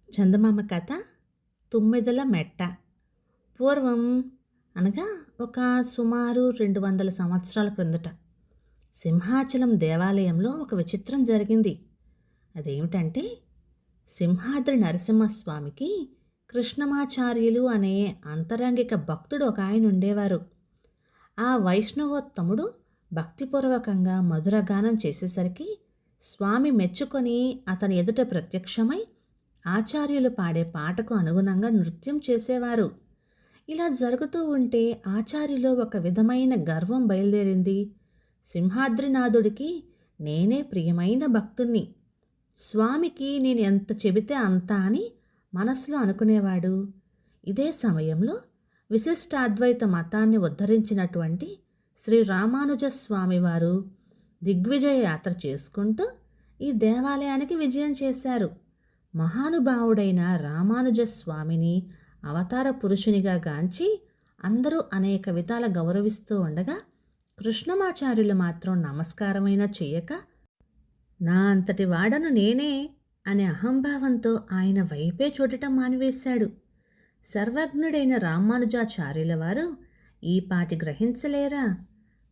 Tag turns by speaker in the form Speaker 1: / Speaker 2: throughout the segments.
Speaker 1: చందమామ కథ తుమ్మెదల మెట్ట. పూర్వం అనగా ఒక సుమారు 200 సంవత్సరాల క్రిందట సింహాచలం దేవాలయంలో ఒక విచిత్రం జరిగింది. అదేమిటంటే, సింహాద్రి నరసింహస్వామికి కృష్ణమాచార్యులు అనే అంతరంగిక భక్తుడు ఒక ఆయన ఉండేవారు. ఆ వైష్ణవోత్తముడు భక్తిపూర్వకంగా మధురగానం చేసేసరికి స్వామి మెచ్చుకొని అతని ఎదుట ప్రత్యక్షమై ఆచార్యులు పాడే పాటకు అనుగుణంగా నృత్యం చేసేవారు. ఇలా జరుగుతూ ఉంటే ఆచార్యులో ఒక విధమైన గర్వం బయలుదేరింది. సింహాద్రినాథుడికి నేనే ప్రియమైన భక్తుణ్ణి, స్వామికి నేను ఎంత చెబితే అంత అని మనసులో అనుకునేవాడు. ఇదే సమయంలో విశిష్టాద్వైత మతాన్ని ఉద్ధరించినటువంటి శ్రీ రామానుజ స్వామివారు దిగ్విజయ యాత్ర చేసుకుంటూ ఈ దేవాలయానికి విజయం చేశారు. మహానుభావుడైన రామానుజ స్వామిని అవతార పురుషునిగా గాంచి అందరూ అనేక విధాల గౌరవిస్తూ ఉండగా, కృష్ణమాచార్యులు మాత్రం నమస్కారమైనా చెయ్యక, నా అంతటి వాడను నేనే అనే అహంభావంతో ఆయన వైపే చూడటం మానివేశాడు. సర్వజ్ఞుడైన రామానుజాచార్యుల వారు ఈ పాటి గ్రహించలేరా?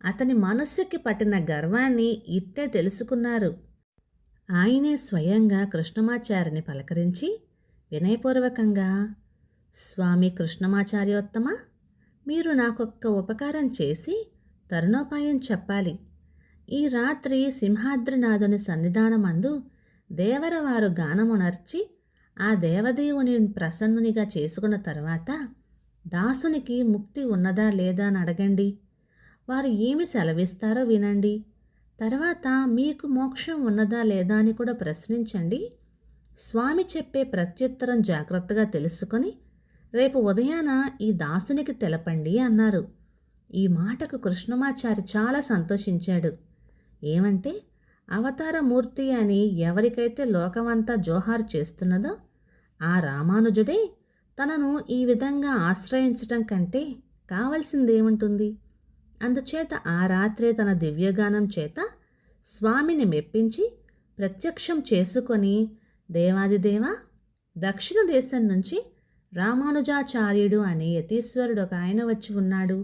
Speaker 1: అతని మనస్సుకి పట్టిన గర్వాన్ని ఇట్టే తెలుసుకున్నారు. ఆయనే స్వయంగా కృష్ణమాచార్యుని పలకరించి వినయపూర్వకంగా, స్వామి కృష్ణమాచార్యోత్తమ, మీరు నాకొక్క ఉపకారం చేసి తరుణోపాయం చెప్పాలి. ఈ రాత్రి సింహాద్రినాథుని సన్నిధానమందు దేవరవారు గానమునర్చి ఆ దేవదేవుని ప్రసన్నునిగా చేసుకున్న తర్వాత దాసునికి ముక్తి ఉన్నదా లేదా అని అడగండి. వారు ఏమి సెలవిస్తారో వినండి. తర్వాత మీకు మోక్షం ఉన్నదా లేదా అని కూడా ప్రశ్నించండి. స్వామి చెప్పే ప్రత్యుత్తరం జాగ్రత్తగా తెలుసుకొని రేపు ఉదయాన ఈ దాసునికి తెలపండి అన్నారు. ఈ మాటకు కృష్ణమాచారి చాలా సంతోషించాడు. ఏమంటే, అవతారమూర్తి అని ఎవరికైతే లోకమంతా జోహారు చేస్తున్నదో ఆ రామానుజుడే తనను ఈ విధంగా ఆశ్రయించటం కంటే కావలసిందేముంటుంది? అందుచేత ఆ రాత్రే తన దివ్యగానం చేత స్వామిని మెప్పించి ప్రత్యక్షం చేసుకొని, దేవాదిదేవ, దక్షిణ దేశం నుంచి రామానుజాచార్యుడు అనే యతీశ్వరుడు ఒక ఆయన వచ్చి ఉన్నాడు.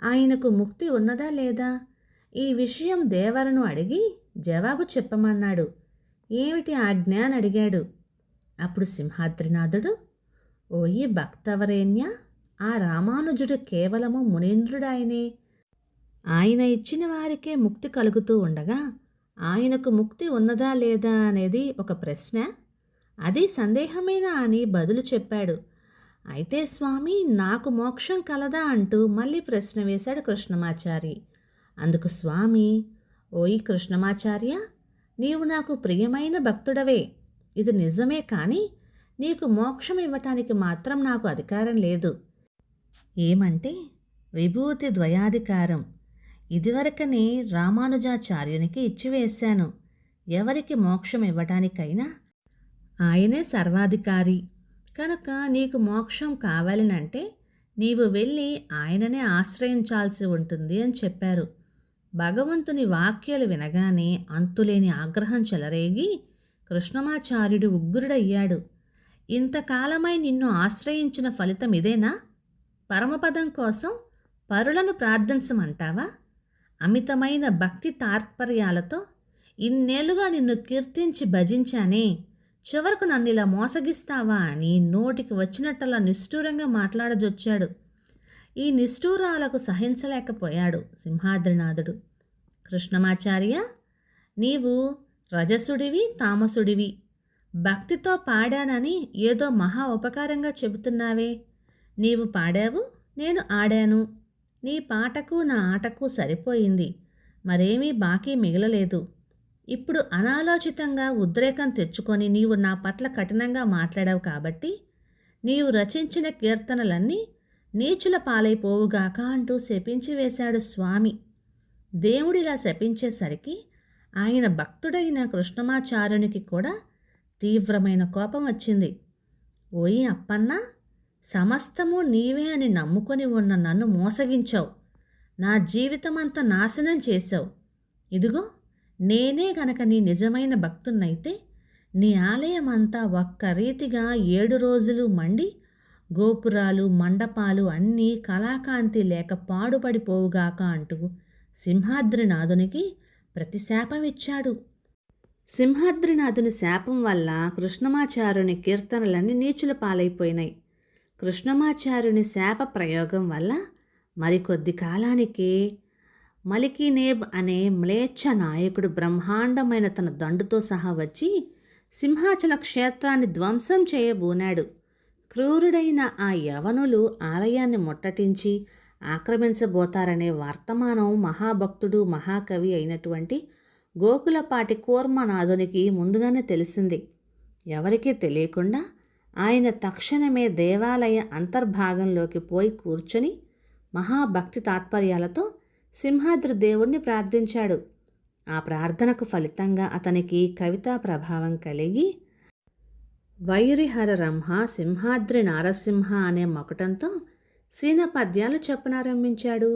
Speaker 1: ఆయనకు ముక్తి ఉన్నదా లేదా? ఈ విషయం దేవరను అడిగి జవాబు చెప్పమన్నాడు. ఏమిటి ఆజ్ఞ అని అడిగాడు. అప్పుడు సింహాద్రినాథుడు, ఓయి భక్తవరేణ్య, ఆ రామానుజుడు కేవలము మునీంద్రుడాయనే. ఆయన ఇచ్చిన వారికే ముక్తి కలుగుతూ ఉండగా ఆయనకు ముక్తి ఉన్నదా లేదా అనేది ఒక ప్రశ్న. అది సందేహమేనా అని బదులు చెప్పాడు. అయితే స్వామి, నాకు మోక్షం కలదా అంటూ మళ్ళీ ప్రశ్న వేశాడు కృష్ణమాచారి. అందుకు స్వామి, ఓయి కృష్ణమాచార్య, నీవు నాకు ప్రియమైన భక్తుడవే, ఇది నిజమే, కానీ నీకు మోక్షం ఇవ్వటానికి మాత్రం నాకు అధికారం లేదు. ఏమంటే, విభూతి ద్వయాధికారం ఇదివరకనే రామానుజాచార్యునికి ఇచ్చివేశాను. ఎవరికి మోక్షం ఇవ్వటానికైనా ఆయనే సర్వాధికారి. కనుక నీకు మోక్షం కావాలనంటే నీవు వెళ్ళి ఆయననే ఆశ్రయించాల్సి ఉంటుంది అని చెప్పారు. భగవంతుని వాక్యాలు వినగానే అంతులేని ఆగ్రహం చెలరేగి కృష్ణమాచార్యుడు ఉగ్రుడయ్యాడు. ఇంతకాలమై నిన్ను ఆశ్రయించిన ఫలితం ఇదేనా? పరమపదం కోసం పరులను ప్రార్థించమంటావా? అమితమైన భక్తి తాత్పర్యాలతో ఇన్నేళ్లుగా నిన్ను కీర్తించి భజించానే, చివరకు నన్ను ఇలా మోసగిస్తావా అని నోటికి వచ్చినట్టలా నిష్ఠూరంగా మాట్లాడజొచ్చాడు. ఈ నిష్ఠూరాలకు సహించలేకపోయాడు సింహాద్రినాథుడు. కృష్ణమాచార్య, నీవు రజసుడివి, తామసుడివి. భక్తితో పాడానని ఏదో మహా ఉపకారంగా చెబుతున్నావే. నీవు పాడావు, నేను ఆడాను. నీ పాటకు నా ఆటకు సరిపోయింది, మరేమీ బాకీ మిగలలేదు. ఇప్పుడు అనాలోచితంగా ఉద్రేకం తెచ్చుకొని నీవు నా పట్ల కఠినంగా మాట్లాడావు కాబట్టి నీవు రచించిన కీర్తనలన్నీ నీచుల పాలైపోవుగాక అంటూ శపించి వేశాడు స్వామి. దేవుడిలా శపించేసరికి ఆయన భక్తుడైన కృష్ణమాచార్యునికి కూడా తీవ్రమైన కోపం వచ్చింది. ఓయి అప్పన్నా, సమస్తము నీవే అని నమ్ముకొని ఉన్న నన్ను మోసగించావు. నా జీవితమంతా నాశనం చేశావు. ఇదిగో, నేనే గనక నీ నిజమైన భక్తున్నైతే నీ ఆలయమంతా ఒక్క రీతిగా 7 రోజులు మండి గోపురాలు మండపాలు అన్నీ కళాకాంతి లేక పాడుపడిపోవుగాక అంటూ సింహాద్రినాథునికి ప్రతిశాపమిచ్చాడు. సింహాద్రినాథుని శాపం వల్ల కృష్ణమాచార్యుని కీర్తనలన్నీ నీచుల పాలైపోయినాయి. కృష్ణమాచార్యుని శాప ప్రయోగం వల్ల మరికొద్ది కాలానికే మలికీనేబ్ అనే మ్లేచ్ఛ నాయకుడు బ్రహ్మాండమైన తన దండుతో సహా వచ్చి సింహాచల క్షేత్రాన్ని ధ్వంసం చేయబూనాడు. క్రూరుడైన ఆ యవనులు ఆలయాన్ని ముట్టటించి ఆక్రమించబోతారనే వర్తమానం మహాభక్తుడు మహాకవి అయినటువంటి గోకులపాటి కూర్మనాథునికి ముందుగానే తెలిసింది. ఎవరికీ తెలియకుండా ఆయన తక్షణమే దేవాలయ అంతర్భాగంలోకి పోయి కూర్చొని మహాభక్తి తాత్పర్యాలతో సింహాద్రి దేవుణ్ణి ప్రార్థించాడు. ఆ ప్రార్థనకు ఫలితంగా అతనికి కవితా ప్రభావం కలిగి వైరిహర రంహ సింహాద్రి నారసింహ అనే మకుటంతో సీన పద్యాలు చెప్పనారంభించాడు.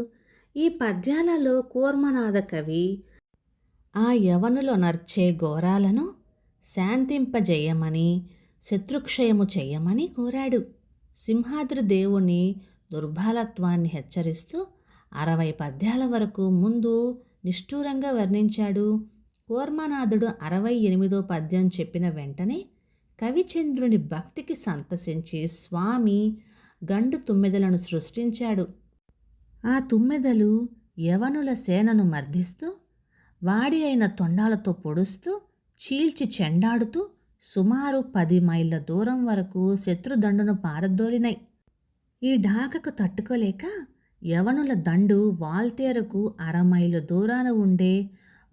Speaker 1: ఈ పద్యాలలో కూర్మనాథ కవి ఆ యవనులో నర్చే ఘోరాలను శాంతింపజేయమని శత్రుక్షయము చెయ్యమని కోరాడు. సింహాద్రి దేవుని దుర్బలత్వాన్ని హెచ్చరిస్తూ 60 పద్యాల వరకు ముందు నిష్ఠూరంగా వర్ణించాడు. కూర్మనాథుడు 68వ పద్యం చెప్పిన వెంటనే కవిచంద్రుని భక్తికి సంతసించి స్వామి గండు తుమ్మెదలను సృష్టించాడు. ఆ తుమ్మెదలు యవనుల సేనను మర్దిస్తూ వాడి అయిన తొండాలతో పొడుస్తూ చీల్చి చెండాడుతూ సుమారు 10 మైళ్ళ దూరం వరకు శత్రుదండును పారదోలినాయి. ఈ ఢాకకు తట్టుకోలేక యవనుల దండు వాల్తేరుకు 1/2 మైలు దూరాన ఉండే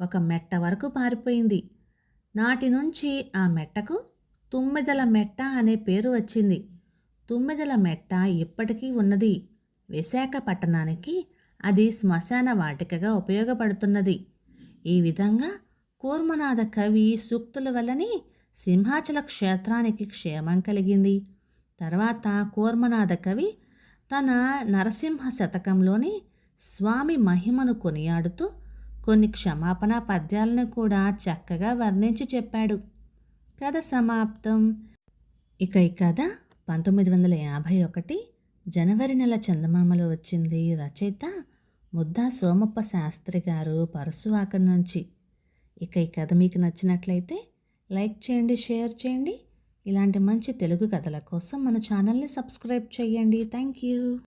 Speaker 1: ఒక మెట్ట వరకు పారిపోయింది. నాటి నుంచి ఆ మెట్టకు తుమ్మెదల మెట్ట అనే పేరు వచ్చింది. తుమ్మెదల మెట్ట ఇప్పటికీ ఉన్నది. విశాఖపట్టణానికి అది శ్మశాన వాటికగా ఉపయోగపడుతున్నది. ఈ విధంగా కూర్మనాథ కవి సూక్తుల వల్లనే సింహాచల క్షేత్రానికి క్షేమం కలిగింది. తర్వాత కూర్మనాథ కవి తన నరసింహ శతకంలోని స్వామి మహిమను కొనియాడుతూ కొన్ని క్షమాపణ పద్యాలను కూడా చక్కగా వర్ణించి చెప్పాడు. కథ సమాప్తం. ఇక ఈ కథ 1951 జనవరి నెల చందమామలో వచ్చింది. రచయిత ముద్దా సోమప్ప శాస్త్రి గారు, పరశువాకం నుంచి. ఇక ఈ కథ మీకు నచ్చినట్లయితే లైక్ చేయండి, షేర్ చేయండి. ఇలాంటి మంచి తెలుగు కథల కోసం మన ఛానల్ని సబ్స్క్రైబ్ చేయండి. Thank you.